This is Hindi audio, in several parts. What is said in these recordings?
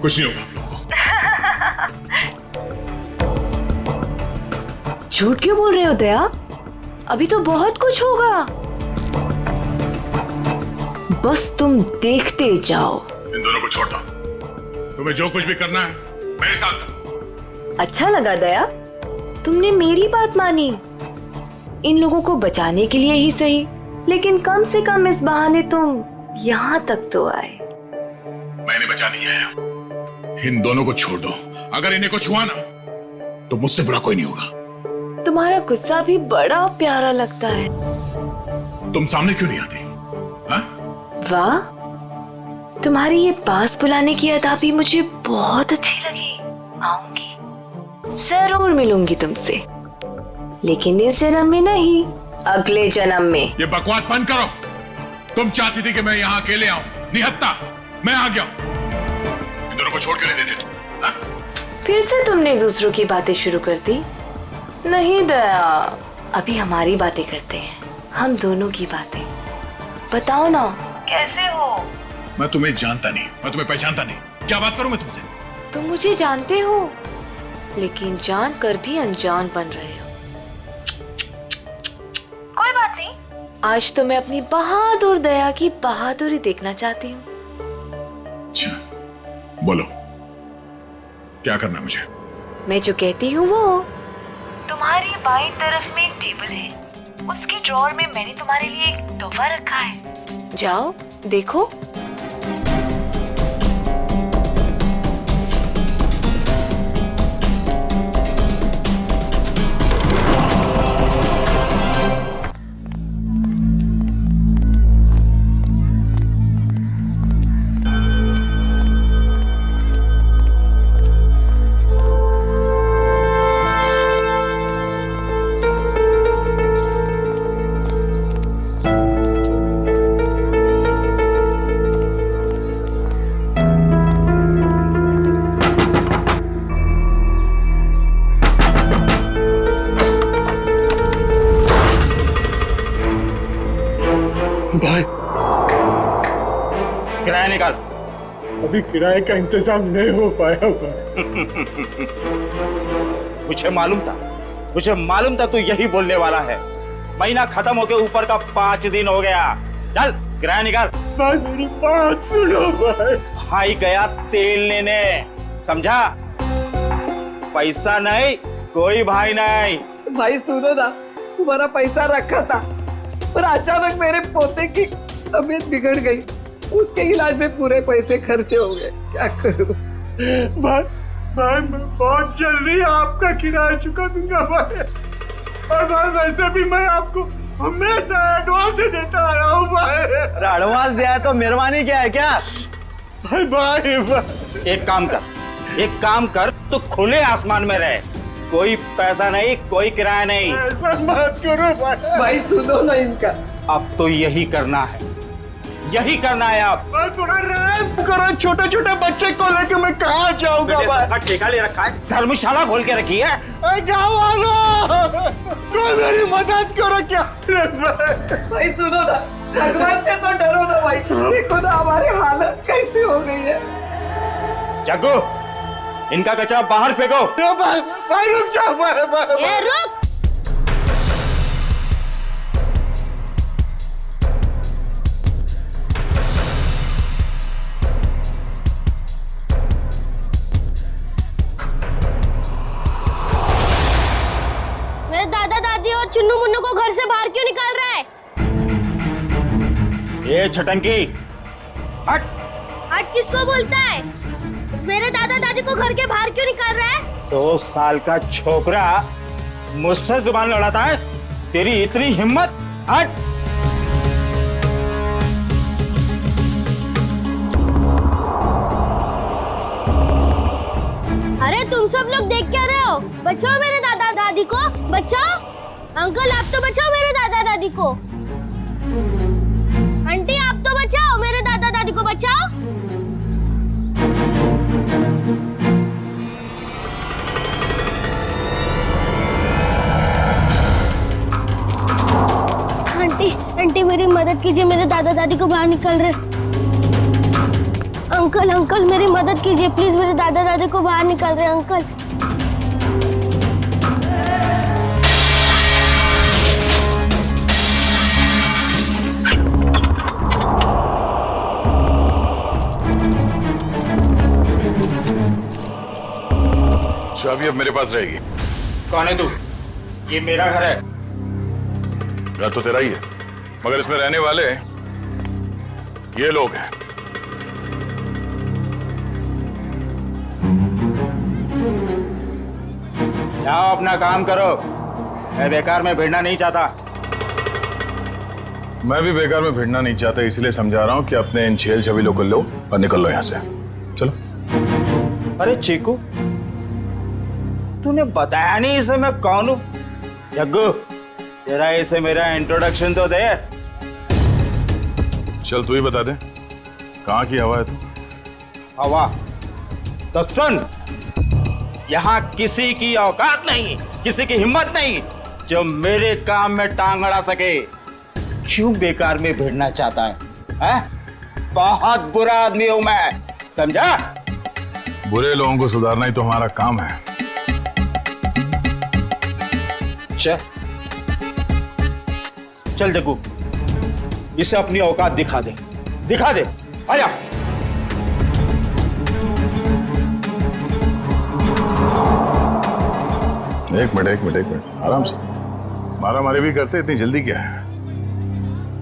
कुछ नहीं होगा आप लोगों को। झूठ क्यों बोल रहे हो दया? अभी तो बहुत कुछ होगा। बस तुम देखते जाओ। इन दोनों को छोड़ दो। तुम्हें जो कुछ भी करना है मेरे साथ करो। अच्छा लगा दया, तुमने मेरी बात मानी। इन लोगों को बचाने के लिए ही सही, लेकिन कम से कम इस बहाने तुम यहाँ तक तो आए। मैंने बचा नहीं आया। इन दोनों को छोड़ दो। अगर इन्हें कुछ हुआ ना तो मुझसे बुरा कोई नहीं होगा। तुम्हारा गुस्सा भी बड़ा प्यारा लगता है। तुम सामने क्यों नहीं आती? हाँ? वाह, तुम्हारी ये पास बुलाने की अदा भी मुझे बहुत अच्छी लगी। आऊंगी, जरूर मिलूंगी तुमसे, लेकिन इस जन्म में नहीं, अगले जन्म में। ये बकवास बंद करो। तुम चाहती थी कि मैं यहाँ अकेले आऊं, निहत्ता मैं आ गया। इन दोनों को छोड़ के नहीं देते तुम। हाँ? फिर से तुमने दूसरों की बातें शुरू कर दी। नहीं दया, अभी हमारी बातें करते हैं, हम दोनों की बातें। बताओ ना, कैसे हो? मैं तुम्हें जानता नहीं, मैं तुम्हें पहचानता नहीं। क्या बात करूं मैं तुमसे? तुम मुझे जानते हो, लेकिन जान कर भी अनजान बन रहे हो। कोई बात नहीं, आज तो मैं अपनी बहादुर दया की बहादुरी देखना चाहती हूँ। अच्छा, बोलो क्या करना है मुझे? मैं जो कहती हूँ वो। तुम्हारी बाईं तरफ में एक टेबल है, उसके ड्रॉअर में मैंने तुम्हारे लिए एक तोहफा रखा है। जाओ देखो। भाई, किराया निकाल। अभी किराए का इंतजाम नहीं हो पाया हुआ। मुझे मालूम था तू यही बोलने वाला है। महीना खत्म होके ऊपर का 5 दिन हो गया। चल किराया निकाल। भाई मेरी बात सुनो भाई। भाई गया तेल लेने, समझा? पैसा नहीं, कोई भाई नहीं। भाई सुनो ना, तुम्हारा पैसा रखा था, पर अचानक मेरे पोते की तबीयत बिगड़ गई, उसके इलाज में पूरे पैसे खर्चे हो गए। क्या करूं? भाई मैं बहुत जल्दी आपका किराया चुका दूंगा भाई। और भाई वैसे भी मैं आपको हमेशा एडवांस ही देता आया हूँ भाई। एडवांस दिया तो मेहरबानी क्या है क्या? भाई एक काम कर तो खुले आसमान में रहे। कोई पैसा नहीं, कोई किराया नहीं। ऐसा मत करो भाई। भाई सुनो ना इनका। अब तो यही करना है आप। भाई थोड़ा रहम करो, छोटे छोटे बच्चे को लेके मैं कहाँ जाऊंगा भाई? ठेका ले रखा है, धर्मशाला खोल के रखी है। गाँव वालों, कोई मेरी मदद करो क्या? भाई सुनो ना, भगवान से तो डरो ना भाई। देखो ना हमारी हालत कैसी हो गई है। जग्गू, इनका कचरा बाहर फेंको। भाई रुक जाओ भाई। ए रुक! मेरे दादा दादी और चुन्नू मुन्नू को घर से बाहर क्यों निकाल रहा है? ये छटंकी, हट! हट किसको बोलता है? मेरे दादा दादी को घर के बाहर क्यों निकाल रहा है? 2 साल का छोकरा मुझसे जुबान लड़ाता है? तेरी इतनी हिम्मत? हट! अरे तुम सब लोग देख क्या रहे हो? बचाओ मेरे दादा दादी को, बचाओ! अंकल आप तो बचाओ मेरे दादा दादी को। आंटी आप तो बचाओ मेरे दादा दादी को, बचाओ! आंटी मेरी मदद कीजिए, मेरे दादा दादी को बाहर निकल रहे। अंकल अंकल मेरी मदद कीजिए प्लीज, मेरे दादा दादी को बाहर निकाल रहे हैं अंकल। चाबी अब मेरे पास रहेगी। कौन है तू? ये मेरा घर है। घर तो तेरा ही है, मगर इसमें रहने वाले ये लोग हैं। जाओ अपना काम करो, मैं बेकार में भिड़ना नहीं चाहता। मैं भी बेकार में भिड़ना नहीं चाहता, इसलिए समझा रहा हूं कि अपने इन छेल छबीलों को लो और निकल लो यहां से। चलो। अरे चीकू, तूने बताया नहीं इसे मैं कौन हूं? जग्गू, तेरा इसे मेरा इंट्रोडक्शन तो दे। चल तू ही बता दे, कहाँ की हवा है तू? हवा? तो सुन, यहाँ किसी की औकात नहीं, किसी की हिम्मत नहीं जो मेरे काम में टांग अड़ा सके। क्यों बेकार में भिड़ना चाहता है? बहुत बुरा आदमी हूं मैं, समझा? बुरे लोगों को सुधारना ही तो हमारा काम है। चल जग्गू, इसे अपनी औकात दिखा दे, दिखा दे। आया। एक मिनट, आराम से। मारामारी भी करते, इतनी जल्दी क्या है?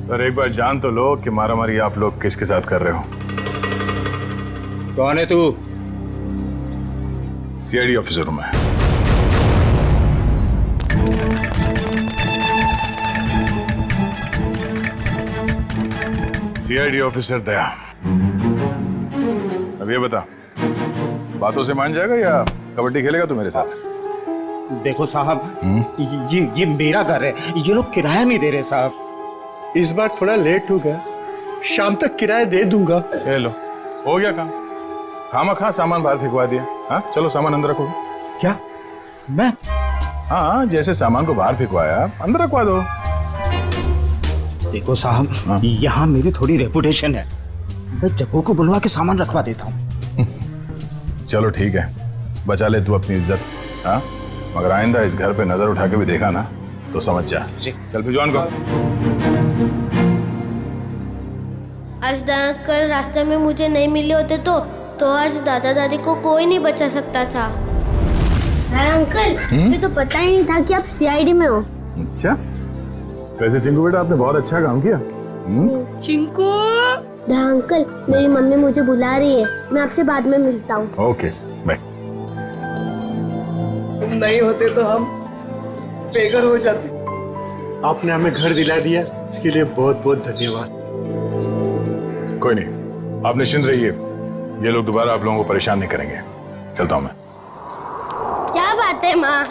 पर एक बार जान तो लो कि मारामारी आप लोग किसके साथ कर रहे हो। कौन है तू? सीआईडी ऑफिसर हूं मैं। सीआईडी ऑफिसर दया। अब ये बता, बातों से मान जाएगा या कबड्डी खेलेगा तू मेरे साथ? देखो साहब, ये मेरा घर है, ये लोग किराया नहीं दे रहे साहब। इस बार थोड़ा लेट हो गया, शाम तक किराया दे दूंगा। ये लो, हो गया काम। खामा सामान बाहर फेंकवा दिया। हाँ चलो, सामान अंदर रखो। क्या? मैं? हाँ, जैसे सामान को बाहर फेंकवाया अंदर रखवा दो। देखो साहब, यहाँ मेरी थोड़ी रेपुटेशन है, मैं जग्गू को बुलवा के सामान रखवा देता हूँ। चलो ठीक है, बचा ले तू अपनी इज्जत। हाँ, मगर आइंदा इस घर पे नजर उठा के भी देखा ना तो समझ जा। चल भिजवान को। आज अंकल रास्ते में मुझे नहीं मिले होते तो आज दादा दादी को कोई नहीं बचा सकता था। अंकल, मुझे तो पता ही नहीं था कि आप सीआईडी में हो। अच्छा, वैसे चिंकू बेटा आपने बहुत अच्छा काम किया। चिंकू। अंकल, मेरी मम्मी मुझे बुला रही है, मैं आपसे बाद में मिलता हूँ। Okay bye. तुम नहीं होते तो हम बेघर हो जाते। आपने हमें घर दिला दिया, इसके लिए बहुत बहुत धन्यवाद। कोई नहीं, आप निश्चिंत रहिए, ये लोग दोबारा आप लोगों को परेशान नहीं करेंगे। चलता हूँ मैं। क्या बात है माँ?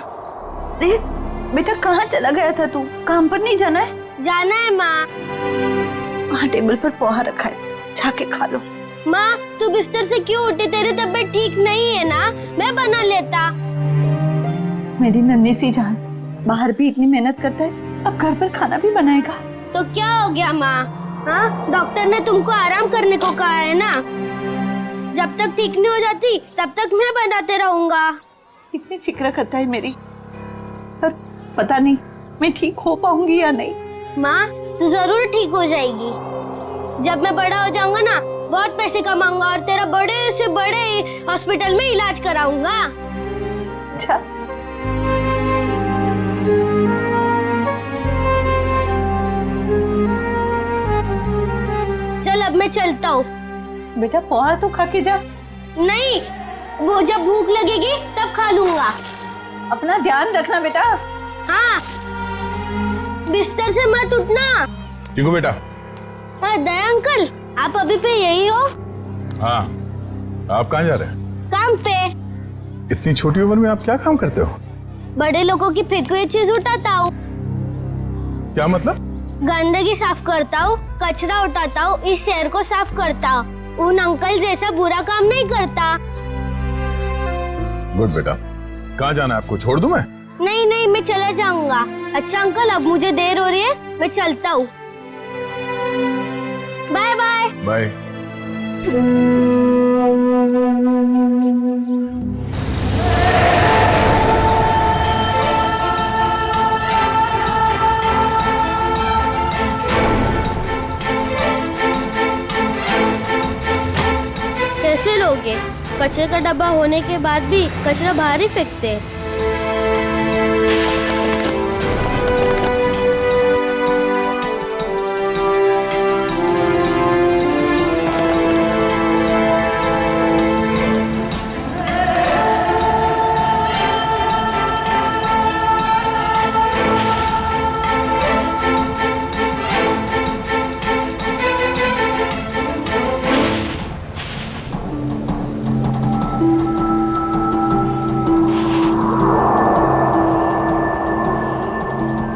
देख बेटा, कहाँ चला गया था तू? काम पर नहीं जाना है? जाना है माँ। वहाँ टेबल पर पोहा रखा है, जाके खा लो। माँ, तू बिस्तर से क्यों उठी? तेरी तबीयत ठीक नहीं है ना? मैं बना लेता। मेरी नन्ही सी जान, बाहर भी इतनी मेहनत करता है, अब घर पर खाना भी बनाएगा। तो क्या हो गया माँ? हाँ, डॉक्टर ने तुमको आराम करने को कहा है ना। जब तक ठीक नहीं हो जाती तब तक मैं बनाते रहूंगा। इतनी फिक्र करता है मेरी, पर पता नहीं मैं ठीक हो पाऊंगी या नहीं। माँ, तू जरूर ठीक हो जाएगी। जब मैं बड़ा हो जाऊंगा ना, बहुत पैसे कमाऊंगा और तेरा बड़े से बड़े हॉस्पिटल में इलाज कराऊंगा। अच्छा, चल अब मैं चलता हूँ। बेटा पोहा तो खा के जा। नहीं, वो जब भूख लगेगी तब खा लूंगा। अपना ध्यान रखना बेटा। हाँ, बिस्तर से मत उठना। चिंकू बेटा। हाँ दया अंकल, आप अभी पे यही हो? हाँ, आप कहाँ जा रहे हैं? काम पे। इतनी छोटी उम्र में आप क्या काम करते हो? बड़े लोगों की फेंकी हुई चीज उठाता हूँ। क्या मतलब? गंदगी साफ करता हूँ, कचरा उठाता हूँ, इस शहर को साफ करता हूँ। उन अंकल जैसा बुरा काम नहीं करता। गुड बेटा। कहाँ जाना है आपको? छोड़ दूं मैं? नहीं नहीं, मैं चला जाऊंगा। अच्छा अंकल, अब मुझे देर हो रही है, मैं चलता हूँ। Bye bye. बाय। कैसे लोगे? कचरे का डब्बा होने के बाद भी कचरा बाहर ही फेंकते हैं।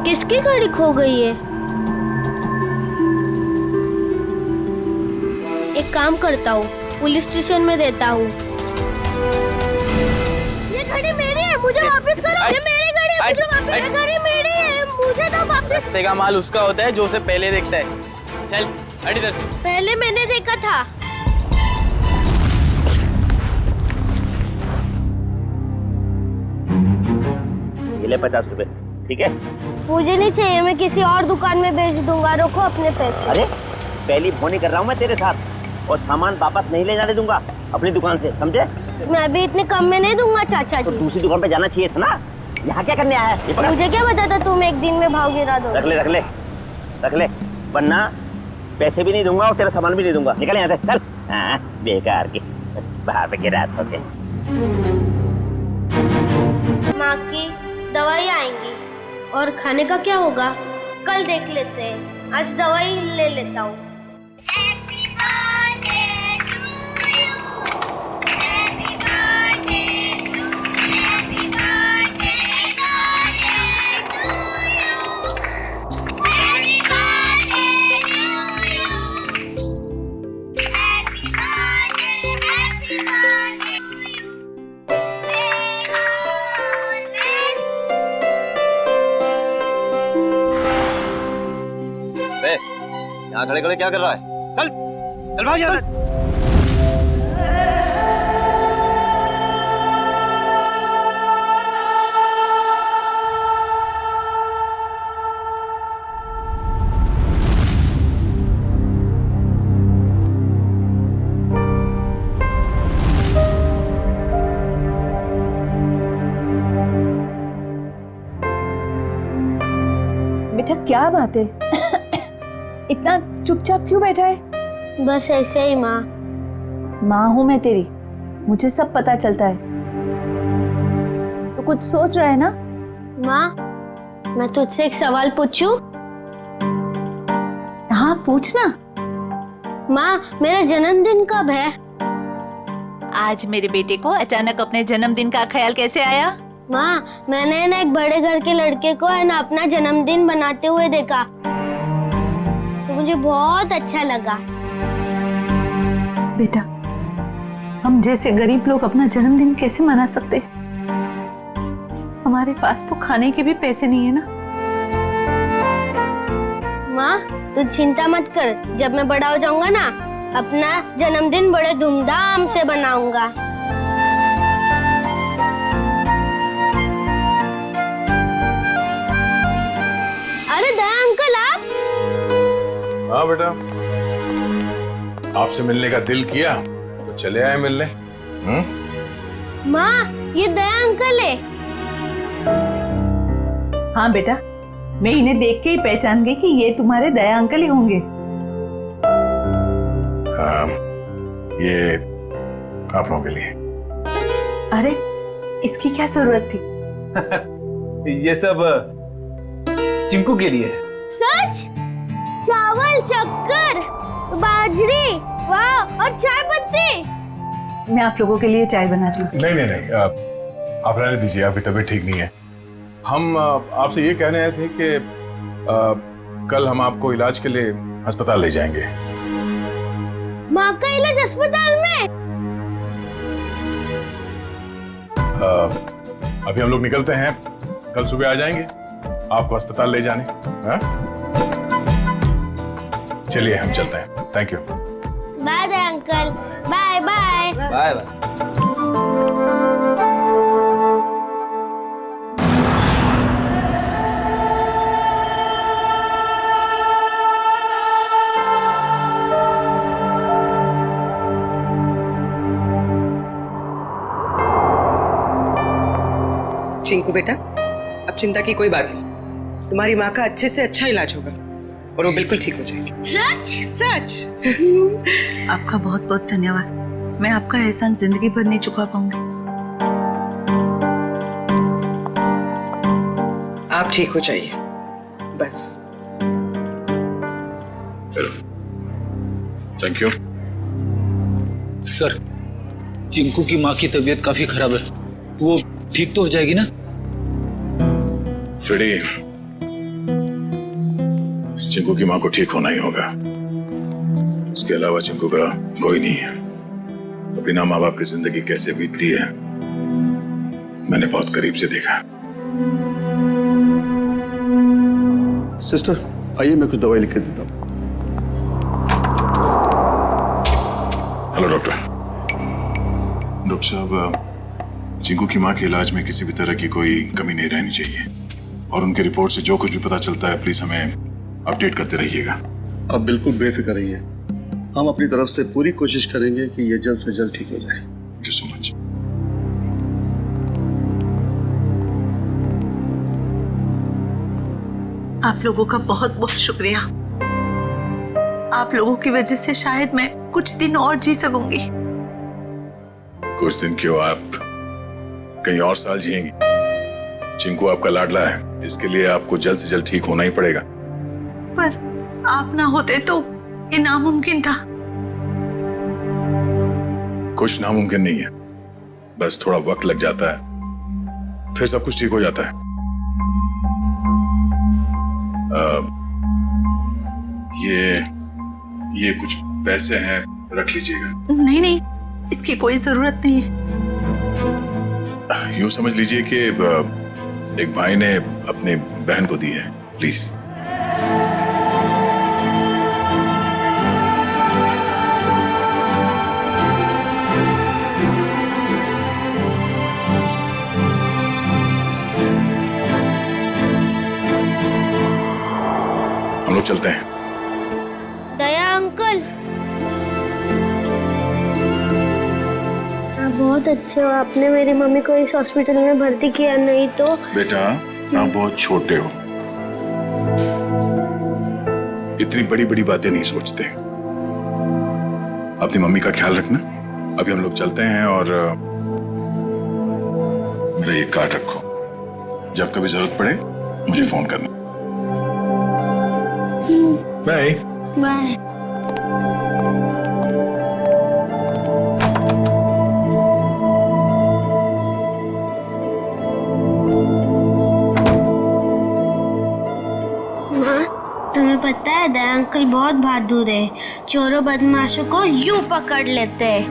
किसकी गाड़ी खो गई है? एक काम करता हूँ, पुलिस स्टेशन में देता हूँ। ये गाड़ी मेरी है, मुझे वापस करो। ये मेरी गाड़ी है, मुझे वापस। ये गाड़ी मेरी है, मुझे तो वापस। रास्ते का माल उसका होता है जो उसे पहले देखता है। चल हट इधर। पहले मैंने देखा था। ये ले 50 रुपए, ठीक है? मुझे नहीं चाहिए, मैं किसी और दुकान में बेच दूंगा। रखो अपने पैसे। अरे पहली फोनी कर रहा हूँ मैं तेरे साथ, और सामान वापस नहीं ले जाने दूंगा अपनी दुकान से, समझे? मैं भी इतने कम में नहीं दूंगा चाचा तो जी। दूसरी दुकान पे जाना चाहिए था ना, यहाँ क्या करने आया है? ये पकड़। मुझे क्या पता था तुम एक दिन में भाव गिरा दो। रख ले रख ले रख ले, वरना पैसे भी नहीं दूंगा और तेरा सामान भी नहीं दूंगा। निकल यहाँ से, चल। हाँ, बेकार की बाहर पे गिरा होते। माँ की दवाई आएंगी और खाने का क्या होगा कल देख लेते हैं। आज दवाई ले लेता हूँ। यहाँ खड़े खड़े क्या कर रहा है? चल चल भाग यहाँ से। बेटा क्या बात है? इतना चुपचाप क्यों बैठा है? बस ऐसे ही माँ। माँ हूं मैं तेरी, मुझे सब पता चलता है। तो कुछ सोच रहा है ना? माँ मैं तुझसे एक सवाल पूछूं? हाँ पूछना। माँ मेरा जन्मदिन कब है? आज मेरे बेटे को अचानक अपने जन्मदिन का ख्याल कैसे आया? माँ मैंने ना एक बड़े घर के लड़के को है ना अपना जन्मदिन बनाते हुए देखा, तो मुझे बहुत अच्छा लगा। बेटा हम जैसे गरीब लोग अपना जन्मदिन कैसे मना सकते? हमारे पास तो खाने के भी पैसे नहीं है ना। माँ तू चिंता मत कर, जब मैं बड़ा हो जाऊंगा ना अपना जन्मदिन बड़े धूमधाम से बनाऊंगा। अरे दया अंकल आप? हाँ बेटा, आपसे मिलने का दिल किया तो चले आए मिलने। माँ ये दया अंकल है। हाँ बेटा, मैं इन्हें देख के ही पहचान गई कि ये तुम्हारे दया अंकल ही होंगे। हाँ, ये आप लोगों के लिए। अरे इसकी क्या जरूरत थी? ये सब चिंकू के लिए। सच? चावल, शक्कर, बाजरी, वाह, और चाय पत्ती। मैं आप लोगों के लिए चाय बनाती हूँ। नहीं नहीं नहीं, आप रहने दीजिए, आपकी तबीयत ठीक नहीं है। हम आपसे ये कहने आए थे कि कल हम आपको इलाज के लिए अस्पताल ले जाएंगे। माँ का इलाज अस्पताल में? अभी हम लोग निकलते हैं, कल सुबह आ जाएंगे आपको अस्पताल ले जाने। हाँ? चलिए हम चलते हैं। Thank you. Bye uncle. Bye bye. Bye bye. Chinku बेटा, अब चिंता की कोई बात नहीं, तुम्हारी माँ का अच्छे से अच्छा इलाज होगा और वो बिल्कुल ठीक हो जाएगी। सच? सच। आपका बहुत बहुत धन्यवाद। मैं आपका एहसान जिंदगी भर नहीं चुका पाऊंगी। आप ठीक हो जाइए बस। चलो, थैंक यू। सर, चिंकू की माँ की तबीयत काफी खराब है, वो ठीक तो हो जाएगी ना? फ्रेडी, चिंकू की माँ को ठीक होना ही होगा। उसके अलावा चिंकू का कोई नहीं है। बिना माँ बाप की जिंदगी कैसे बीतती है मैंने बहुत करीब से देखा। सिस्टर, आइए मैं कुछ दवाई लिख के देता हूँ। Hello doctor. डॉक्टर साहब, चिंकू की माँ के इलाज में किसी भी तरह की कोई कमी नहीं रहनी चाहिए और उनके रिपोर्ट से जो कुछ भी पता चलता है प्लीज हमें अपडेट करते रहिएगा। आप बिल्कुल बेफिक्र रहिए, हम अपनी तरफ से पूरी कोशिश करेंगे कि ये जल्द से जल्द ठीक हो जाए। Thank you so much. आप लोगों का बहुत बहुत शुक्रिया। आप लोगों की वजह से शायद मैं कुछ दिन और जी सकूंगी। कुछ दिन क्यों, आप कहीं और साल जिएंगी। चिंकू आपका लाडला है, इसके लिए आपको जल्द से जल्द ठीक होना ही पड़ेगा। पर आप ना होते तो ये नामुमकिन था। कुछ नामुमकिन नहीं है, बस थोड़ा वक्त लग जाता है, फिर सब कुछ ठीक हो जाता है। ये कुछ पैसे हैं, रख लीजिएगा। नहीं नहीं, इसकी कोई जरूरत नहीं है। यूं समझ लीजिए कि एक भाई ने अपने बहन को दी है, प्लीज। हम लोग चलते हैं। दया अंकल, आप बहुत अच्छे हो। आपने मेरी मम्मी को इस हॉस्पिटल में भर्ती किया, नहीं तो। बेटा, आप बहुत छोटे हो, इतनी बड़ी बड़ी बातें नहीं सोचते। अपनी मम्मी का ख्याल रखना। अभी हम लोग चलते हैं और मेरा ये कार्ड रखो, जब कभी जरूरत पड़े मुझे फोन करना। Bye bye. तुम्हें पता है दया अंकल बहुत बहादुर है, चोरों बदमाशों को यूं पकड़ लेते हैं।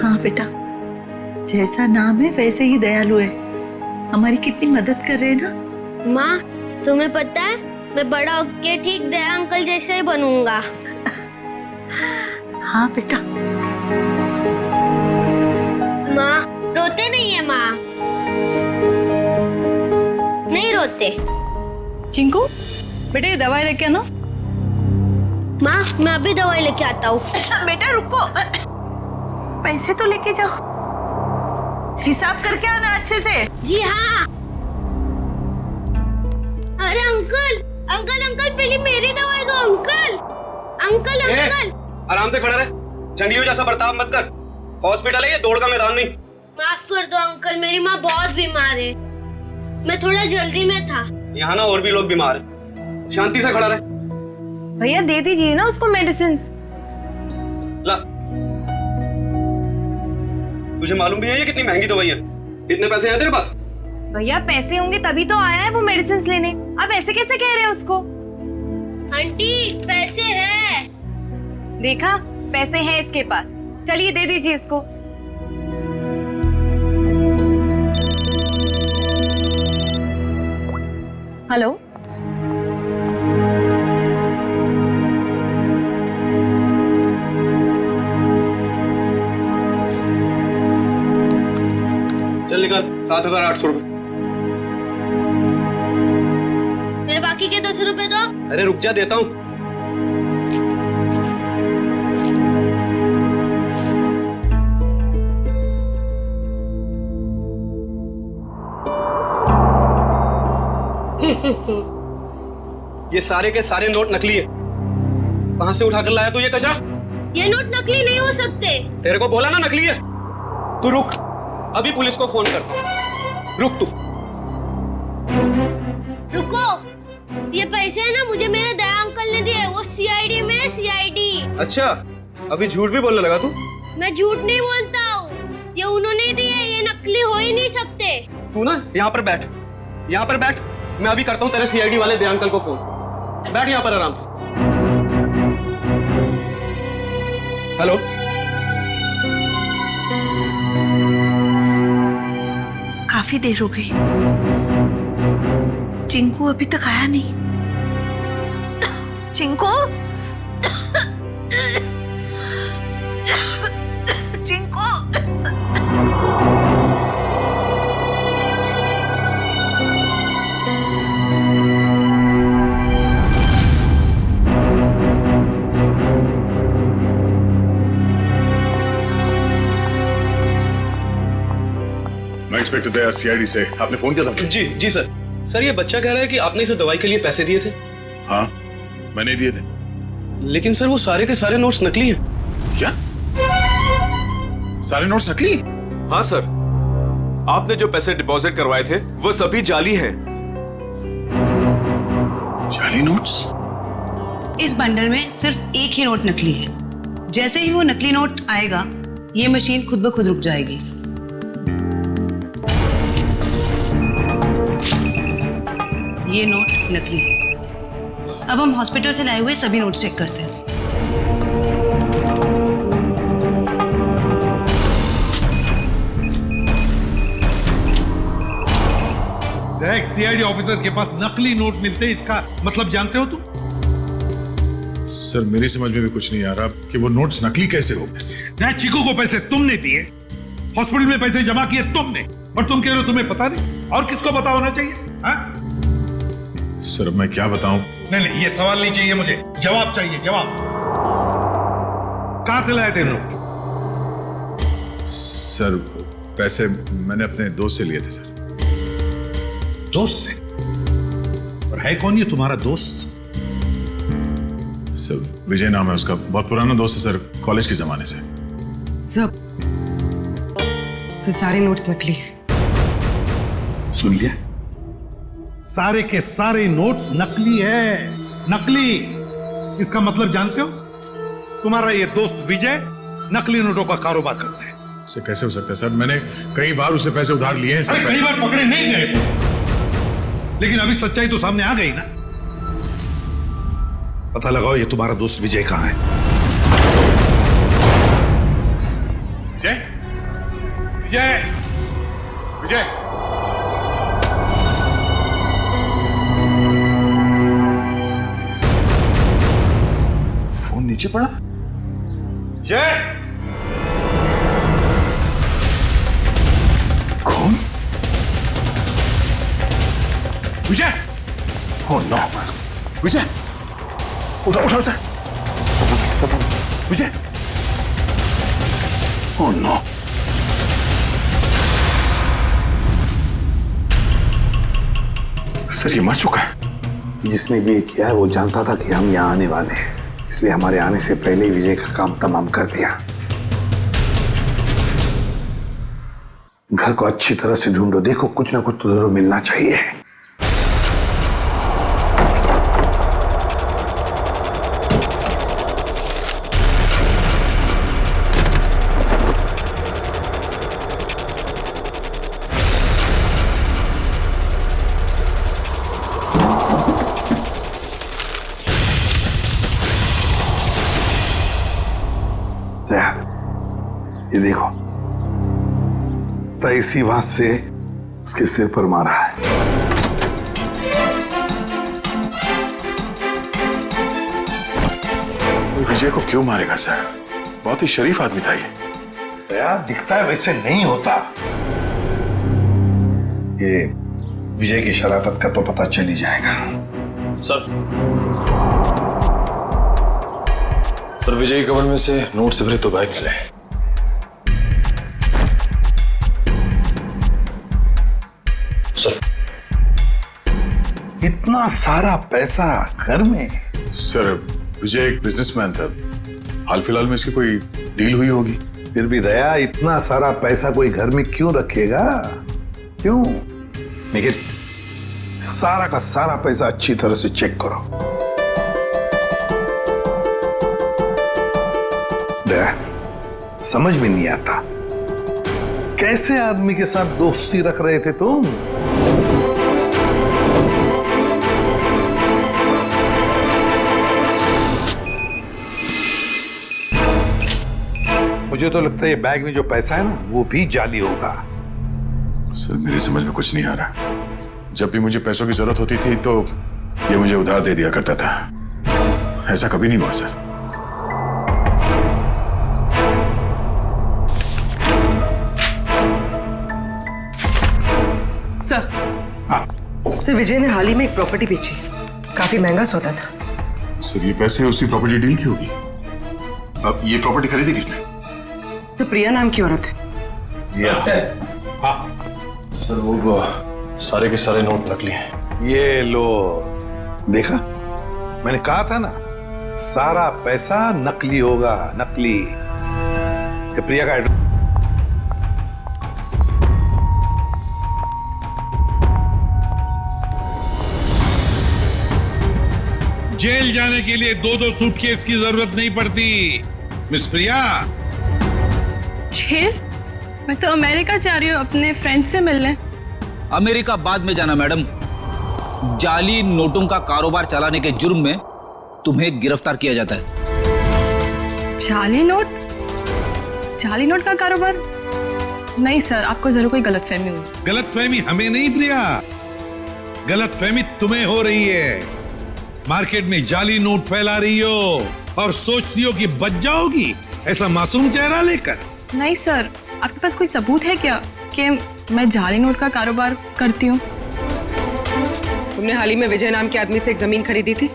हाँ बेटा, जैसा नाम है वैसे ही दयालु है। हमारी कितनी मदद कर रहे हैं ना। माँ, तुम्हें पता है मैं बड़ा होके ठीक दया अंकल जैसा ही बनूंगा। हाँ बेटा। माँ, रोते नहीं है माँ? नहीं रोते। चिंकू, बेटे ये दवाई लेके आना। माँ, मैं अभी दवाई लेके आता हूँ। बेटा रुको, पैसे तो लेके जाओ, हिसाब करके आना अच्छे से। जी हाँ। अरे अंकल, अंकल अंकल पहले मेरी दवाई दो अंकल। अंकल अंकल आराम से खड़ा रहे, जंगलियों जैसा बर्ताव मत कर। हॉस्पिटल है ये, दौड़ का मैदान नहीं। माफ कर दो अंकल, मेरी माँ बहुत बीमार है, मैं थोड़ा जल्दी में था। यहाँ ना और भी लोग बीमार हैं, शांति से खड़ा रहे। भैया दे दीजिए ना उसको मेडिसिन। ला, तुझे मालूम भी है ये कितनी महंगी दवाई है? इतने पैसे हैं तेरे पास? भैया पैसे होंगे तभी तो आया है वो मेडिसिन लेने, अब ऐसे कैसे कह रहे हैं उसको? आंटी पैसे हैं। देखा, पैसे हैं इसके पास, चलिए दे दीजिए इसको। हेलो, निकाल 7,800 रुपए। मेरे बाकी के 200 रुपए दो। अरे रुक जा, देता हूँ। ये सारे के सारे नोट नकली है। कहां से उठाकर लाया तू ये कचा? ये नोट नकली नहीं हो सकते। तेरे को बोला ना नकली है। तू रुक, अभी पुलिस को फोन करता हूं। रुक तू। रुको, ये पैसे है ना मुझे मेरे दया अंकल ने दिए। वो सीआईडी में है, सीआईडी। अच्छा, अभी झूठ भी बोलने लगा तू? मैं झूठ नहीं बोलता हूँ, ये उन्होंने दिए, ये नकली हो ही नहीं सकते। तू ना यहाँ पर बैठ, यहाँ पर बैठ। मैं अभी करता हूँ तेरे सीआईडी वाले दया अंकल को फोन। बैठ यहाँ पर आराम से। हेलो, काफी देर हो गई, चिंकू अभी तक आया नहीं। चिंकू, चिंकू। मैं इंस्पेक्टर दया, सीआईडी से। आपने फोन किया था? जी सर। सर, ये बच्चा कह रहा है कि आपने इसे दवाई के लिए पैसे दिए थे। हाँ, मैंने दिए थे। लेकिन सर वो सारे के सारे नोट्स नकली हैं। क्या? सारे नोट्स नकली? हाँ सर, आपने जो पैसे डिपॉजिट करवाए थे वो सभी जाली हैं। जाली नोट्स? इस बंडल में सिर्फ एक ही नोट नकली है। जैसे ही वो नकली नोट आएगा, ये मशीन खुद ब खुद रुक जाएगी। ये नोट नकली है। अब हम हॉस्पिटल से लाए हुए सभी नोट चेक करते हैं। एक सीआईडी ऑफिसर के पास नकली नोट मिलते हैं, इसका मतलब जानते हो तुम? सर, मेरी समझ में भी कुछ नहीं आ रहा कि वो नोट्स नकली कैसे हो गए। चीकू को पैसे तुमने दिए, हॉस्पिटल में पैसे जमा किए तुमने, और तुम कह रहे हो तुम्हें पता नहीं? और किसको पता होना चाहिए? हाँ? सर, मैं क्या बताऊं? नहीं, ये सवाल नहीं चाहिए मुझे, जवाब चाहिए, जवाब। कहां से लाए थे नोट? सर, पैसे मैंने अपने दोस्त से लिए थे सर। दोस्त से? और है कौन ये तुम्हारा दोस्त? सर, विजय नाम है उसका। बहुत पुराना दोस्त है सर, कॉलेज के जमाने से। सर, सारे नोट्स नकली हैं। सुन लिया? सारे के सारे नोट्स नकली है, नकली। इसका मतलब जानते हो? तुम्हारा ये दोस्त विजय नकली नोटों का कारोबार करता है। इससे कैसे हो सकता है सर? मैंने कई बार उससे पैसे उधार लिए हैं सर। कई बार पकड़े नहीं गए, लेकिन अभी सच्चाई तो सामने आ गई ना। पता लगाओ ये तुम्हारा दोस्त विजय कहां है। विजय, विजय, विजय। फोन नीचे पड़ा। विजय, कौन? विजय! Oh no! विजय! उठा sir. Vijay! Oh no! Sir, ये मर चुका है। जिसने भी ये किया है वो जानता था कि हम यहाँ आने वाले हैं, इसलिए हमारे आने से पहले ही विजय का काम तमाम कर दिया। घर को अच्छी तरह से ढूंढो, देखो कुछ ना कुछ तो जरूर मिलना चाहिए। ये देखो, तो इसी बात से उसके सिर पर मारा है। विजय को क्यों मारेगा सर? बहुत ही शरीफ आदमी था ये। दया, दिखता है वैसे नहीं होता। ये विजय की शराफत का तो पता चल ही जाएगा। सर विजय के कवर में से नोट से भरे 2 बैग मिले। सर इतना सारा पैसा घर में? सर विजय एक बिजनेसमैन था, हाल फिलहाल में इसकी कोई डील हुई होगी। फिर भी दया, इतना सारा पैसा कोई घर में क्यों रखेगा? क्यों? निखिल, सारा का सारा पैसा अच्छी तरह से चेक करो। दया, समझ में नहीं आता कैसे आदमी के साथ दोस्ती रख रहे थे तुम? मुझे तो लगता है ये बैग में जो पैसा है ना, वो भी जाली होगा। सर मेरी समझ में कुछ नहीं आ रहा। जब भी मुझे पैसों की जरूरत होती थी तो ये मुझे उधार दे दिया करता था, ऐसा कभी नहीं हुआ सर। सर विजय ने हाल ही में एक प्रॉपर्टी बेची, काफी महंगा सौदा था। सर ये पैसे उसी प्रॉपर्टी डील की होगी। अब ये प्रॉपर्टी खरीदी किसने? सर प्रिया नाम की औरत है। सर वो सारे के सारे नोट नकली हैं। ये लो, देखा मैंने कहा था ना, सारा पैसा नकली होगा, नकली। ये प्रिया का एड्रेस। जेल जाने के लिए 2-2 सूटकेस की जरूरत नहीं पड़ती मिस प्रिया। जेल? मैं तो अमेरिका जा रही हूँ अपने फ्रेंड से मिलने। अमेरिका बाद में जाना मैडम, जाली नोटों का कारोबार चलाने के जुर्म में तुम्हें गिरफ्तार किया जाता है। जाली नोट? जाली नोट का कारोबार? नहीं सर, आपको जरूर कोई गलतफहमी हुई। गलतफहमी हमें नहीं प्रिया, गलतफहमी तुम्हें हो रही है। मार्केट में जाली नोट फैला रही हो और सोचती हो कि बच जाओगी ऐसा मासूम चेहरा लेकर। नहीं सर, आपके पास कोई सबूत है क्या कि मैं जाली नोट का कारोबार करती हूँ? तुमने हाल ही में विजय नाम के आदमी से एक जमीन खरीदी थी?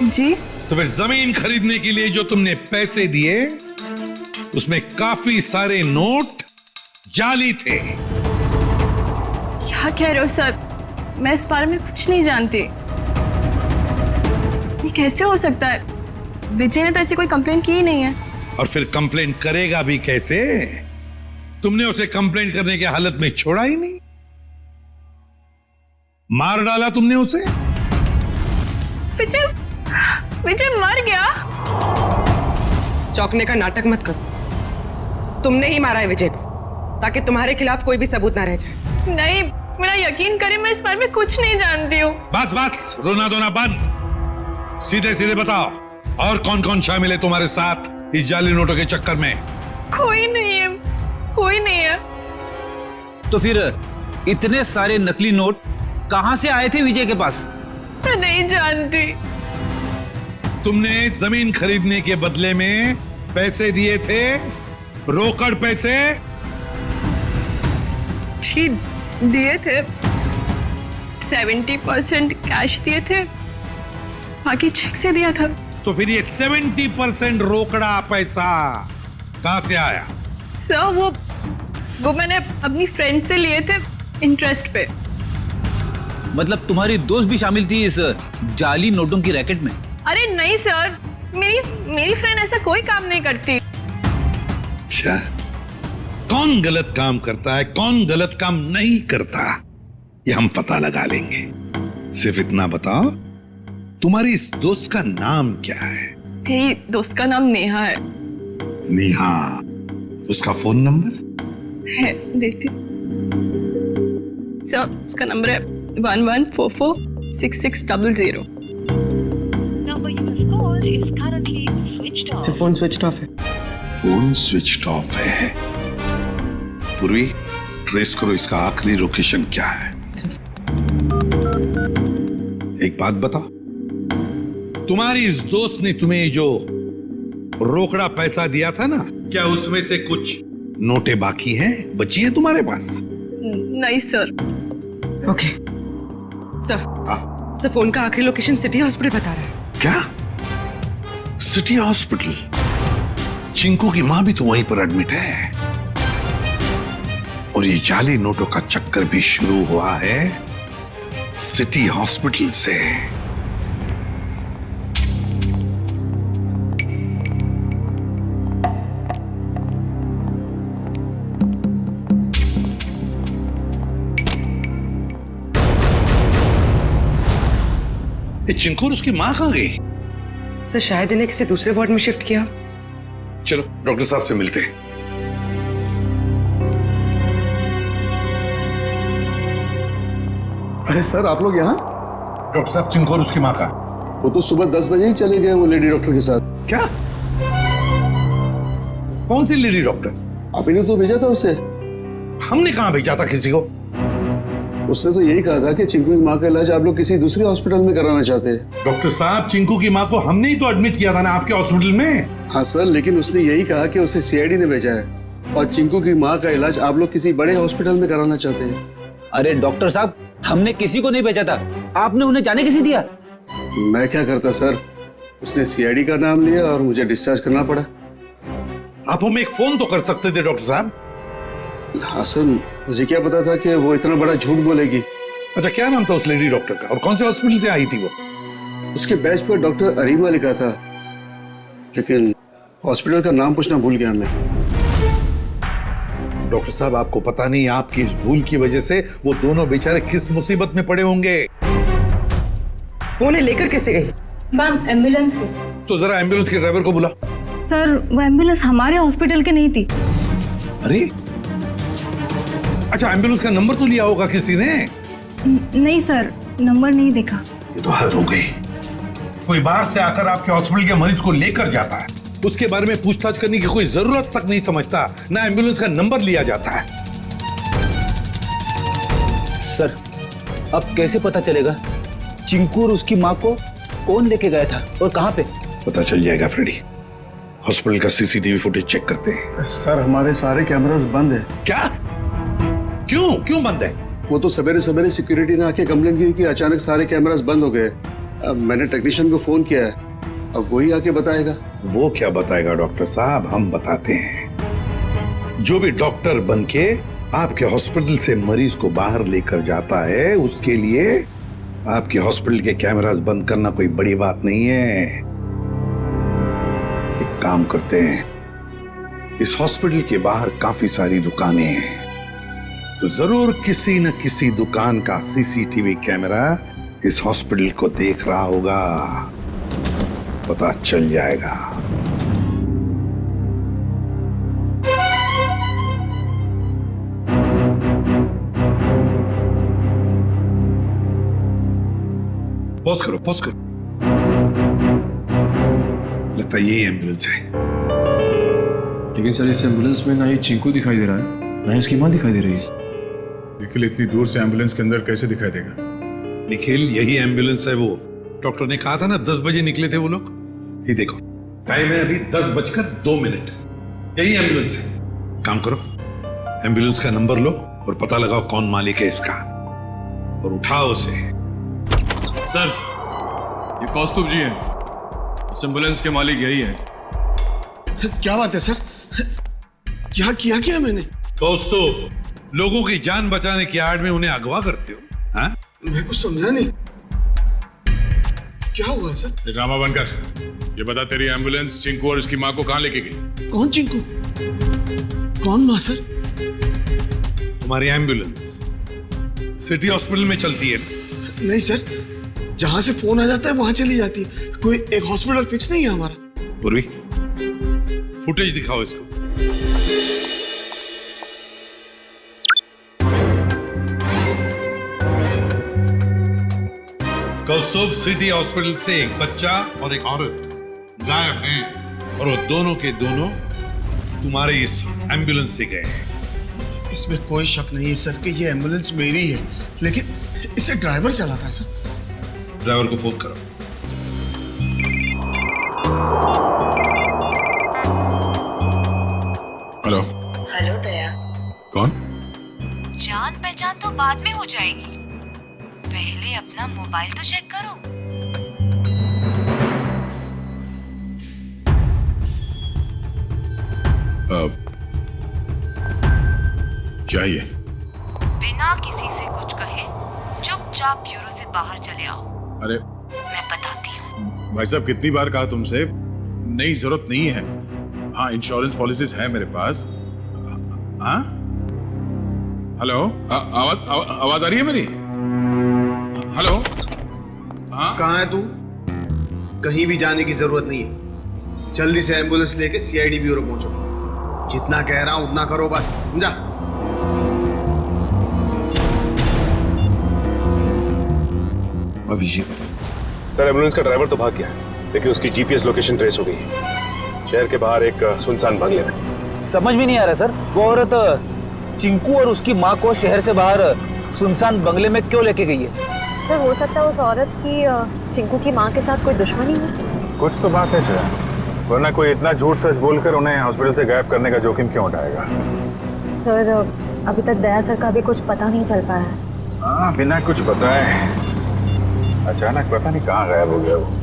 जी। तो फिर जमीन खरीदने के लिए जो तुमने पैसे दिए उसमें काफी सारे नोट जाली थे। क्या कह रहे हो सर? मैं इस बारे में कुछ नहीं जानती। ये कैसे हो सकता है? विजय ने तो ऐसी कोई कंप्लेंट की ही नहीं है। और फिर कंप्लेंट करेगा भी कैसे? तुमने उसे कंप्लेंट करने की हालत में छोड़ा ही नहीं, मार डाला तुमने उसे। विजय मर गया? चौंकने का नाटक मत करो। तुमने ही मारा है विजय को ताकि तुम्हारे खिलाफ कोई भी सबूत ना रह जाए। नहीं, मेरा यकीन करें, मैं इस बारे में कुछ नहीं जानती हूँ। बस बस, रोना धोना बंद। सीधे सीधे बताओ, और कौन कौन शामिल है तुम्हारे साथ इस जाली नोटों के चक्कर में? कोई नहीं है, कोई नहीं है। तो फिर इतने सारे नकली नोट कहां से आए थे विजय के पास? मैं नहीं जानती। तुमने जमीन खरीदने के बदले में पैसे दिए थे, रोकड़ पैसे? दिए थे, 70% कैश दिए थे, बाकी चेक से दिया था। तो फिर ये 70% रोकड़ा पैसा कहां से आया? सर वो मैंने अपनी फ्रेंड से लिए थे इंटरेस्ट पे। मतलब तुम्हारी दोस्त भी शामिल थी इस जाली नोटों की रैकेट में? अरे नहीं सर, मेरी फ्रेंड ऐसा कोई काम नहीं करती। अच्छा, कौन गलत काम करता है, कौन गलत काम नहीं करता, ये हम पता लगा लेंगे। सिर्फ इतना बताओ, तुम्हारी इस दोस्त का नाम क्या है? मेरी दोस्त का नाम नेहा है। नेहा, उसका फोन नंबर है? देखती। सर उसका नंबर है 11446600। फोन स्विच ऑफ है। फोन स्विच ऑफ है। पूर्वी, ट्रेस करो इसका आखिरी लोकेशन क्या है। एक बात बताओ, तुम्हारी इस दोस्त ने तुम्हें जो रोकड़ा पैसा दिया था ना, क्या उसमें से कुछ नोटें बाकी हैं, बची हैं तुम्हारे पास? नहीं sir. Okay sir, sir phone का आखिरी लोकेशन सिटी हॉस्पिटल बता रहा है। क्या? City hospital? चिंकू की मां भी तो वहीं पर एडमिट है। और ये जाली नोटों का चक्कर भी शुरू हुआ है सिटी हॉस्पिटल से। ये चिंकू और उसकी मां कहां गई? सर शायद इन्हें किसी दूसरे वार्ड में शिफ्ट किया। चलो डॉक्टर साहब से मिलते हैं। अरे सर, आप लोग यहाँ? डॉक्टर साहब, चिंकू और उसकी मां का? वो तो सुबह 10 बजे ही चले गए, वो लेडी डॉक्टर के साथ। क्या? कौन सी लेडी डॉक्टर? आप ही ने तो भेजा था उसे। हमने कहां भेजा था किसी को? उसने तो यही कहा था कि चिंकू की मां का इलाज आप लोग किसी दूसरे हॉस्पिटल में कराना चाहते हैं। डॉक्टर साहब, चिंकू की मां को हमने ही तो एडमिट किया था ना आपके हॉस्पिटल में। हाँ सर, लेकिन उसने यही कहा कि उसे सीआईडी ने भेजा है और चिंकू की मां का इलाज आप लोग किसी बड़े हॉस्पिटल में कराना चाहते हैं। अरे डॉक्टर साहब, हमने किसी को नहीं भेजा था, आपने उन्हें जाने कैसे दिया? मैं क्या करता सर, उसने सीआईडी का नाम लिया और मुझे डिस्चार्ज करना पड़ा। आप हमें एक फोन तो कर सकते थे डॉक्टर साहब। हाँ सर, मुझे क्या पता था कि वो इतना बड़ा झूठ बोलेगी। अच्छा, क्या नाम था उस लेडी डॉक्टर का और कौन से हॉस्पिटल से आई थी वो? उसके बैच पर डॉक्टर अरीमा लिखा था, लेकिन हॉस्पिटल का नाम पूछना भूल गया मैं। डॉक्टर साहब, आपको पता नहीं आपकी इस भूल की वजह से वो दोनों बेचारे किस मुसीबत में पड़े होंगे। वो उन्हें लेकर कैसे गई? मैम, एम्बुलेंस से। तो जरा एम्बुलेंस के ड्राइवर को बुला। सर, वो एम्बुलेंस हमारे हॉस्पिटल की नहीं थी। अरे अच्छा, एम्बुलेंस का नंबर तो लिया होगा किसी ने? नहीं सर, नंबर नहीं देखा। ये तो हद हो गई। कोई बाहर से आकर आपके हॉस्पिटल के मरीज को लेकर जाता है, उसके बारे में पूछताछ करने की कोई जरूरत तक नहीं समझता, ना एम्बुलेंस का नंबर लिया जाता है। सर, अब कैसे पता चलेगा चिंकू और उसकी मां को कौन लेके गया था और कहां पे? पता चल जाएगा फ्रेडी। हॉस्पिटल का सीसीटीवी फुटेज चेक करते हैं। सर, हमारे सारे कैमरास बंद है। क्या? क्यों बंद है? वो तो सवेरे सवेरे सिक्योरिटी ने आके कंप्लेंट की कि अचानक सारे कैमरास बंद हो गए। अब मैंने टेक्नीशियन को फोन किया है, अब वही आके बताएगा। वो क्या बताएगा डॉक्टर साहब, हम बताते हैं। जो भी डॉक्टर बनके आपके हॉस्पिटल से मरीज को बाहर लेकर जाता है, उसके लिए आपके हॉस्पिटल के कैमरास बंद करना कोई बड़ी बात नहीं है। एक काम करते हैं, इस हॉस्पिटल के बाहर काफी सारी दुकानें हैं, तो जरूर किसी न किसी दुकान का सीसीटीवी कैमरा इस हॉस्पिटल को देख रहा होगा, पता चल जाएगा। पॉज करो। लगता है यही एम्बुलेंस है। लेकिन सर, इस एम्बुलेंस में ना ही चिंकू दिखाई दे रहा है, ना ही उसकी मां दिखाई दे रही है। निखिल, इतनी दूर से एम्बुलेंस के अंदर कैसे दिखाई देगा? निखिल, यही एम्बुलेंस है। वो डॉक्टर ने कहा था ना 10 बजे निकले थे वो लोग। ये देखो, टाइम है अभी 10:02। यही एम्बुलेंस है। काम करो, एम्बुलेंस का नंबर लो और पता लगाओ कौन मालिक है इसका, और उठाओ उसे। सर, ये कौस्तुभ जी हैं, इस एम्बुलेंस के मालिक यही है। क्या बात है सर? क्या किया मैंने? कौस्तुभ, लोगों की जान बचाने की आड़ में उन्हें अगवा करते हो? हाँ? मैं कुछ समझा नहीं। क्या हुआ सर? ड्रामा बनकर ये बता, तेरी एम्बुलेंस चिंकू और उसकी मां को कहां लेके गई? कौन चिंकू? कौन मां सर? तुम्हारी एम्बुलेंस सिटी हॉस्पिटल में चलती है ना? नहीं सर, जहां से फोन आ जाता है वहां चली जाती है। कोई एक हॉस्पिटल फिक्स नहीं है हमारा। पूर्वी, फुटेज दिखाओ इसको। कौस्तुभ, सिटी हॉस्पिटल से एक बच्चा और एक औरत गायब हैं, और वो दोनों के दोनों तुम्हारे इस एम्बुलेंस से गए हैं। इसमें कोई शक नहीं है सर कि ये एम्बुलेंस मेरी है, लेकिन इसे ड्राइवर चलाता है सर। ड्राइवर को फोन करो। हेलो हेलो दया। कौन? जान पहचान तो बाद में हो जाएगी, पहले अपना मोबाइल तो चेक करो। क्या ये? बिना किसी से कुछ कहे चुपचाप ब्यूरो से बाहर चले आओ। अरे मैं बताती हूँ। भाई साहब, कितनी बार कहा तुमसे, नहीं जरूरत नहीं है। हाँ, इंश्योरेंस पॉलिसीज है मेरे पास। हाँ, हेलो, आवाज आ रही है मेरी? हेलो, हाँ, कहाँ है तू? कहीं भी जाने की जरूरत नहीं है, जल्दी से एम्बुलेंस लेके सीआईडी ब्यूरो पहुंचो। जितना कह रहा हूं उतना करो, बस समझा? अभिजीत सर, एम्बुलेंस का ड्राइवर तो भाग गया, लेकिन उसकी जीपीएस लोकेशन ट्रेस हो गई शहर के बाहर एक सुनसान बंगले में। समझ में नहीं आ रहा सर, वो औरत चिंकू और उसकी माँ को शहर से बाहर सुनसान बंगले में क्यों लेके गई है? सर, हो सकता है उस औरत की चिंकू की माँ के साथ कोई दुश्मनी है। कुछ तो बात है सर, वरना कोई इतना झूठ सच बोलकर उन्हें हॉस्पिटल से गायब करने का जोखिम क्यों उठाएगा? सर, अभी तक दया सर का भी कुछ पता नहीं चल पाया है। हाँ, बिना कुछ बताए अचानक पता नहीं कहाँ गायब हो गया वो।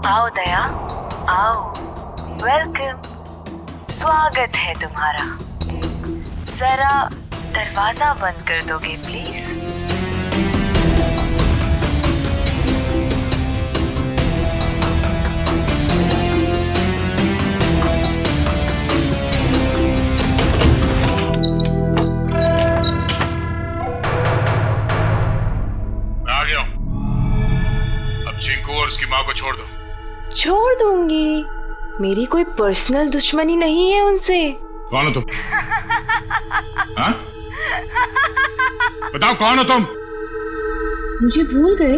आओ दया, आओ, वेलकम, स्वागत है तुम्हारा। जरा दरवाजा बंद कर दोगे प्लीज? मैं आ गया हूं। अब चिंकू और उसकी माँ को छोड़ दो। छोड़ दूंगी, मेरी कोई पर्सनल दुश्मनी नहीं है उनसे। कौन हो तुम? हाँ? बताओ कौन हो तुम? मुझे भूल गए?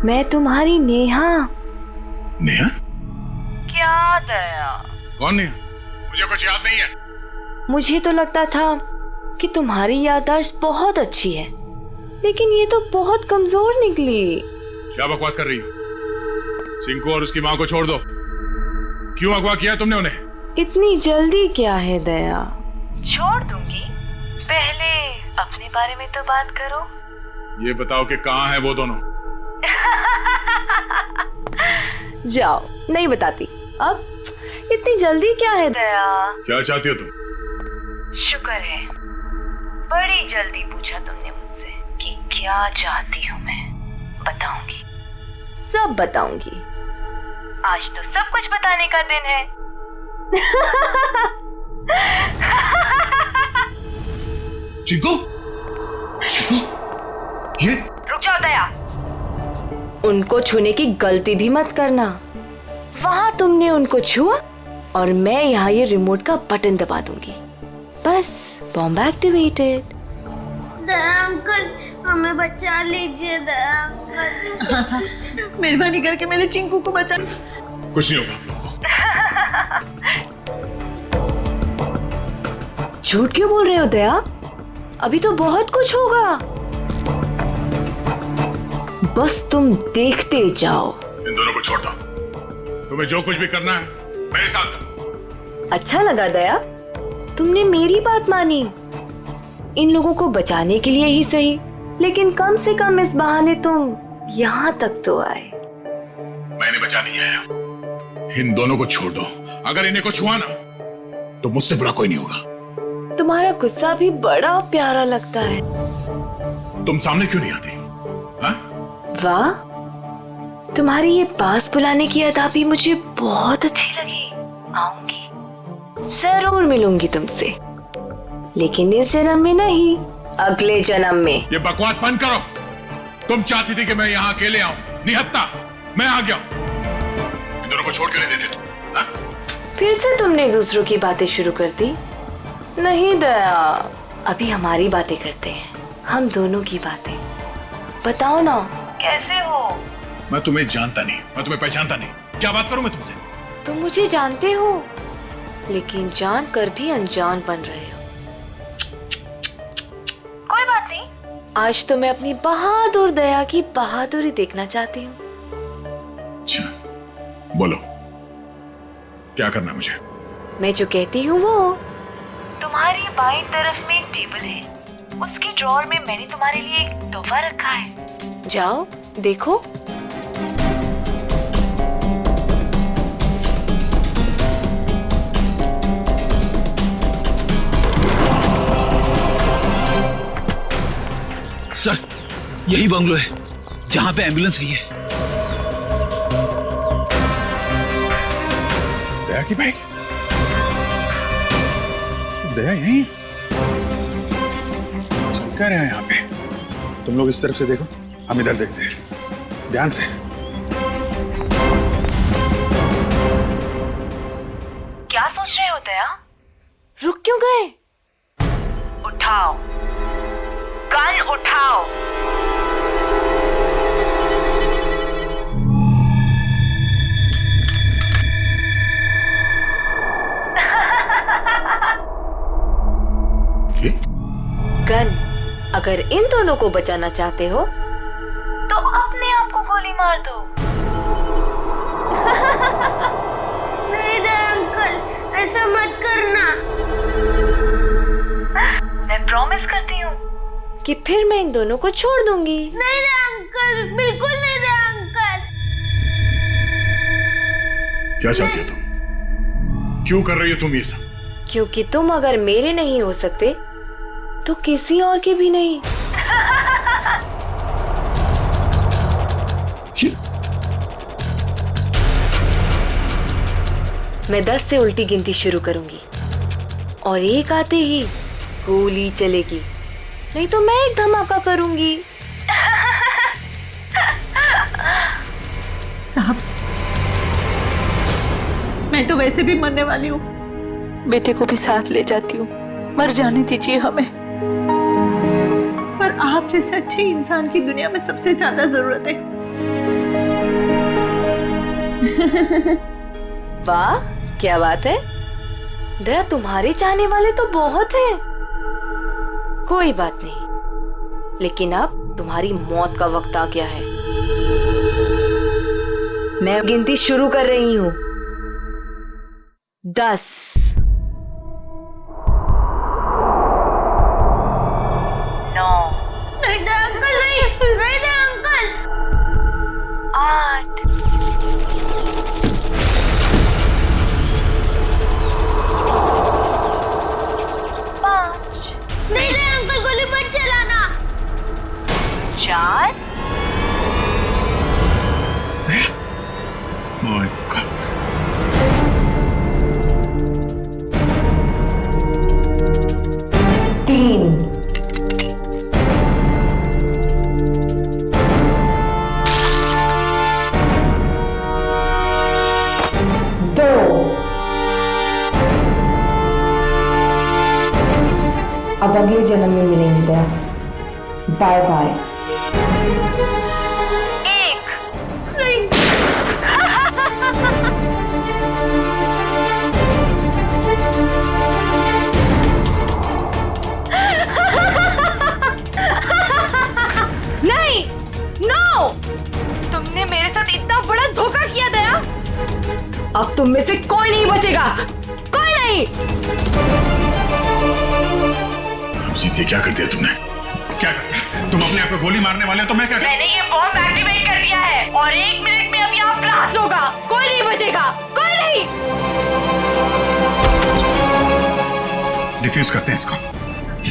मैं तुम्हारी नेहा। नेहा? क्या दया? कौन नेहा? मुझे कुछ याद नहीं है। मुझे तो लगता था कि तुम्हारी याददाश्त बहुत अच्छी है, लेकिन ये तो बहुत कमजोर निकली। क्या बकवास कर रही हो? चिंकू और उसकी माँ को छोड़ दो। क्यों अगवा किया तुमने उन्हें? इतनी जल्दी क्या है दया? छोड़ दूंगी, पहले अपने बारे में तो बात करो। ये बताओ कि कहाँ है वो दोनों? जाओ, नहीं बताती। अब इतनी जल्दी क्या है दया? क्या चाहती हो तुम? शुक्र है, बड़ी जल्दी पूछा तुमने मुझसे कि क्या चाहती हूँ मैं। बताऊंगी, सब बताऊंगी। आज तो सब कुछ बताने का दिन है। चिंकू? चिंकू? ये? रुक जाओ दया, उनको छूने की गलती भी मत करना। वहां तुमने उनको छुआ और मैं यहाँ ये रिमोट का बटन दबा दूंगी। बस, बॉम्ब एक्टिवेटेड। दया अंकल, हमें बचा लीजिए दया अंकल। हाँ साहब, मेहरबानी करके मेरे चिंकू को बचा। कुछ नहीं होगा आप लोगों को। झूठ क्यों बोल रहे हो दया? अभी तो बहुत कुछ होगा। बस तुम देखते जाओ। इन दोनों को छोड़ दो। तुम्हें जो कुछ भी करना है मेरे साथ करो। अच्छा लगा दया, तुमने मेरी बात मानी। इन लोगों को बचाने के लिए ही सही, लेकिन कम से कम इस बहाने तुम यहाँ तक तो आए। मैंने बचा नहीं आया। इन दोनों को छोड़ दो। अगर इन्हें को छुआ ना तो मुझसे बुरा कोई नहीं होगा। तुम्हारा गुस्सा भी बड़ा प्यारा लगता है। तुम सामने क्यों नहीं आती? हाँ? वाह, तुम्हारी ये पास बुलाने की अदा भी मुझे बहुत अच्छी लगी। आऊंगी, जरूर मिलूंगी तुमसे, लेकिन इस जन्म में नहीं, अगले जन्म में। ये बकवास बंद करो। तुम चाहती थी कि मैं यहाँ अकेले आऊं, निहत्ता मैं आ गया। इन दोनों को छोड़ के नहीं देते तुम। हाँ? फिर से तुमने दूसरों की बातें शुरू कर दी। नहीं दया, अभी हमारी बातें करते हैं, हम दोनों की बातें। बताओ ना, कैसे हो? मैं तुम्हें जानता नहीं, मैं तुम्हें पहचानता नहीं। क्या बात करूं मैं तुमसे? तुम मुझे जानते हो, लेकिन जान कर भी अनजान बन रहे हो। आज तो मैं अपनी बहादुर दया की बहादुरी देखना चाहती हूँ। अच्छा, बोलो क्या करना है मुझे? मैं जो कहती हूँ वो, तुम्हारी बाईं तरफ में एक टेबल है, उसके ड्रॉअर में मैंने तुम्हारे लिए एक तोहफा रखा है। जाओ देखो। सर, यही बंगलो है जहां पे एम्बुलेंस गई है। दया की बाइक? दया यहीं चल क्या रहा है यहाँ पे? तुम लोग इस तरफ से देखो, हम इधर देखते हैं, ध्यान से। क्या सोच रहे हो दया? रुक क्यों गए? उठाओ, गन उठाओ। गन, अगर इन दोनों को बचाना चाहते हो तो अपने आप को गोली मार दो। नहीं दे अंकल, ऐसा मत करना। मैं प्रॉमिस करती हूँ कि फिर मैं इन दोनों को छोड़ दूंगी। नहीं दे अंकल, बिल्कुल नहीं दे अंकल। क्या चाहती हो तुम? क्यों कर रही हो तुम ये सब? क्योंकि तुम अगर मेरे नहीं हो सकते तो किसी और के भी नहीं। मैं 10 से उल्टी गिनती शुरू करूंगी और 1 आते ही गोली चलेगी, नहीं तो मैं एक धमाका करूंगी। साहब, मैं तो वैसे भी मरने वाली हूँ, बेटे को भी साथ ले जाती हूँ, मर जाने दीजिए हमें। पर आप जैसे अच्छे इंसान की दुनिया में सबसे ज्यादा जरूरत है। वाह, क्या बात है दया, तुम्हारे चाहने वाले तो बहुत हैं। कोई बात नहीं, लेकिन अब तुम्हारी मौत का वक्त आ गया है। मैं गिनती शुरू कर रही हूँ। 10, 9, नहीं दे अंकल, नहीं दे अंकल। 8, 5, नहीं दे अंकल, गोली मत चलाना। 4, My God. 3, 2, अब अगले जन्म में मिलेंगे दया। Bye bye. नहीं, नो! तुमने मेरे साथ इतना बड़ा धोखा किया दया। अब तुम में से कोई नहीं बचेगा, कोई नहीं। जीती, क्या कर दिया तुमने? क्या करते? तुम अपने आप को गोली मारने वाले हो तो मैं क्या? मैंने ये बॉम्ब एक्टिवेट कर दिया है और 1 मिनट में अब यहाँ ब्लास्ट होगा। कोई नहीं बचेगा, कोई नहीं। डिफ्यूज करते हैं इसको।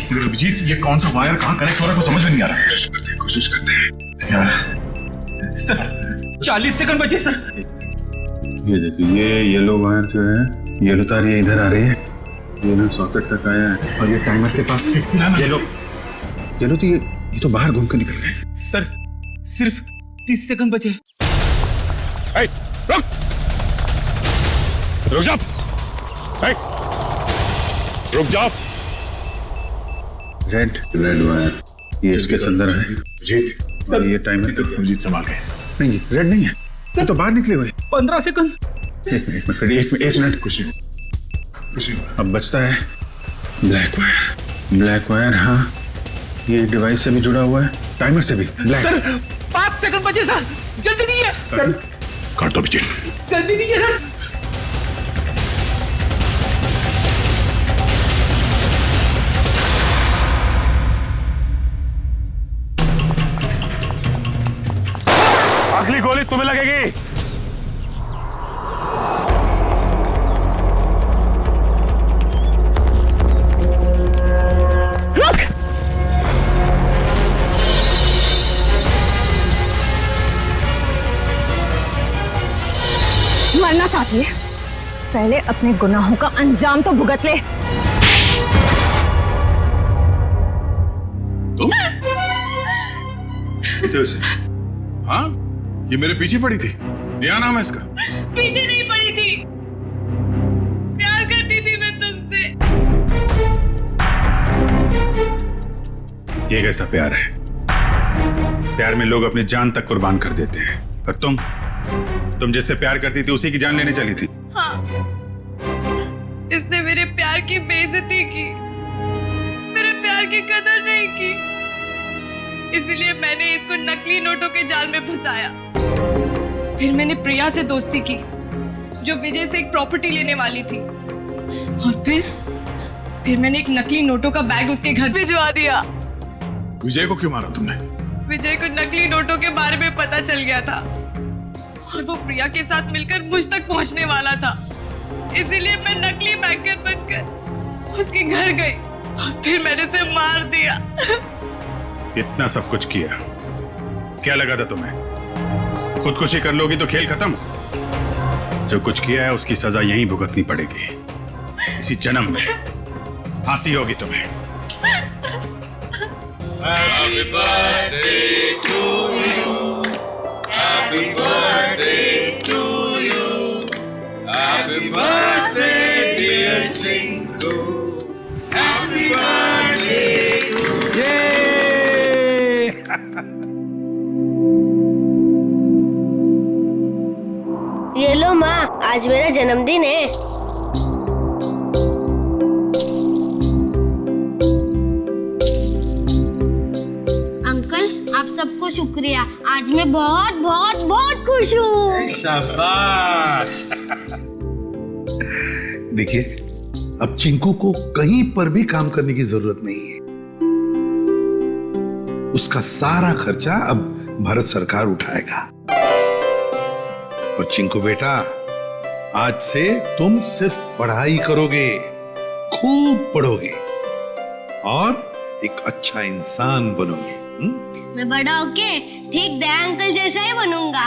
मगर अभिजीत, ये कौन सा वायर कहाँ कनेक्ट हो रहा है वो समझ में नहीं आ रहा है। कोशिश करते हैं यार। सर 40 सेकंड बचे सर। ये देखिए, ये येलो वायर जो है, येलो तार ये इधर आ रही है, ये ना सॉकेट तक आया है और ये टाइमर के पास येलो तो ये तो बाहर घूम के निकल गए। सर सिर्फ 30 सेकंड बचे। रुक जा, रुक जाओ। रेड वायर ये इसके अंदर है। जीत सर, ये टाइमर के जीत संभाल के। नहीं, रेड नहीं है, ये तो बाहर निकले हुए। 15 सेकंड। एक मिनट। कुछ नहीं, अब बचता है ब्लैक वायर। हाँ, ये डिवाइस से भी जुड़ा हुआ है, टाइमर से भी। ब्लैक। सर 5 सेकंड बचे सर, जल्दी कीजिए सर। काटो विजय, जल्दी कीजिए सर। अगली गोली तुम्हें लगेगी। रुक! मरना चाहती है? पहले अपने गुनाहों का अंजाम तो भुगत ले। तुम? हाँ, ये मेरे पीछे पड़ी थी। क्या नाम है इसका? पीछे नहीं पड़ी थी, प्यार करती थी मैं तुमसे। ये कैसा प्यार है? प्यार में लोग अपनी जान तक कुर्बान कर देते हैं, पर तुम जिससे प्यार करती थी उसी की जान लेने चली थी। हाँ, इसने मेरे प्यार की बेइज्जती की, मेरे प्यार की कदर नहीं की, इसलिए मैंने इसको नकली नोटों के जाल में फंसाया। फिर मैंने प्रिया से दोस्ती की, जो विजय से एक प्रॉपर्टी लेने वाली थी, और फिर मैंने एक नकली नोटों का बैग उसके घर भिजवा दिया। विजय को क्यों मारा तुमने? विजय को नकली नोटों के बारे में पता चल गया था और वो प्रिया के साथ मिलकर मुझ तक पहुंचने वाला था, इसीलिए मैं नकली बैंकर बनकर उसके घर गई और फिर मैंने उसे मार दिया। इतना सब कुछ किया, क्या लगा था तुम्हें? खुदकुशी कर लोगी तो खेल खत्म। जो कुछ किया है उसकी सजा यहीं भुगतनी पड़ेगी, इसी जन्म में फांसी होगी तुम्हें। Happy birthday to you. Happy birthday to you. Happy birthday dear Chinku. Happy birthday to you. ये लो माँ, आज मेरा जन्मदिन है। अंकल, आप सबको शुक्रिया, आज मैं बहुत बहुत बहुत खुश हूँ। शाबाश। देखिए, अब चिंकू को कहीं पर भी काम करने की जरूरत नहीं है। उसका सारा खर्चा अब भारत सरकार उठाएगा। और चिंकू बेटा, आज से तुम सिर्फ पढ़ाई करोगे, खूब पढ़ोगे और एक अच्छा इंसान बनोगे। मैं बड़ा होके ठीक दया अंकल जैसा ही बनूंगा।